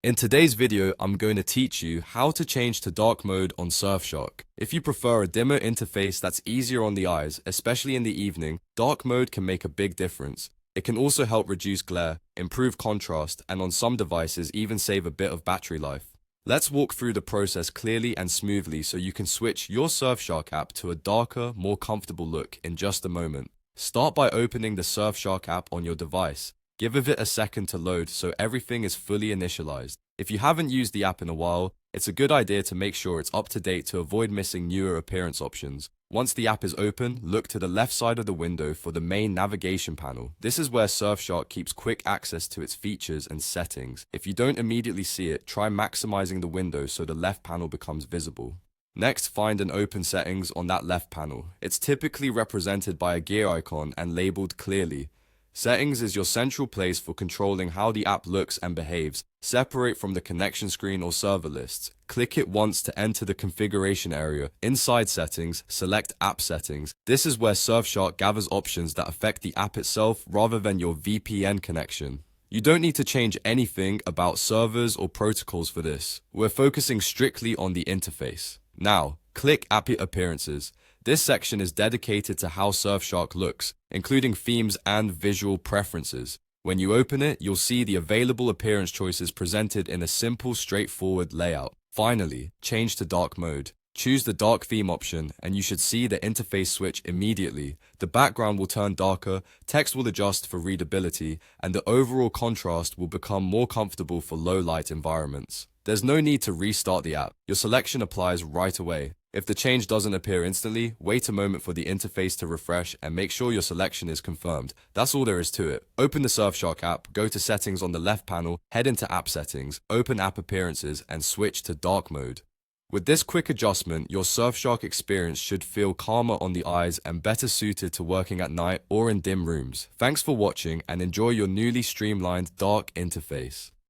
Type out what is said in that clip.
In today's video, I'm going to teach you how to change to dark mode on Surfshark. If you prefer a dimmer interface that's easier on the eyes, especially in the evening, dark mode can make a big difference. It can also help reduce glare, improve contrast, and on some devices even save a bit of battery life. Let's walk through the process clearly and smoothly so you can switch your Surfshark app to a darker, more comfortable look in just a moment. Start by opening the Surfshark app on your device. Give it a second to load so everything is fully initialized. If you haven't used the app in a while, it's a good idea to make sure it's up to date to avoid missing newer appearance options. Once the app is open, look to the left side of the window for the main navigation panel. This is where Surfshark keeps quick access to its features and settings. If you don't immediately see it, try maximizing the window so the left panel becomes visible. Next, find and open settings on that left panel. It's typically represented by a gear icon and labeled clearly. Settings is your central place for controlling how the app looks and behaves, separate from the connection screen or server lists. Click it once to enter the configuration area. Inside settings, select app settings. This is where Surfshark gathers options that affect the app itself rather than your VPN connection. You don't need to change anything about servers or protocols for this. We're focusing strictly on the interface. Now, click App Appearances. This section is dedicated to how Surfshark looks, including themes and visual preferences. When you open it, you'll see the available appearance choices presented in a simple, straightforward layout. Finally, change to dark mode. Choose the dark theme option and you should see the interface switch immediately. The background will turn darker, text will adjust for readability, and the overall contrast will become more comfortable for low light environments. There's no need to restart the app. Your selection applies right away. If the change doesn't appear instantly, wait a moment for the interface to refresh and make sure your selection is confirmed. That's all there is to it. Open the Surfshark app, go to settings on the left panel, head into app settings, open app appearances and switch to dark mode. With this quick adjustment, your Surfshark experience should feel calmer on the eyes and better suited to working at night or in dim rooms. Thanks for watching and enjoy your newly streamlined dark interface.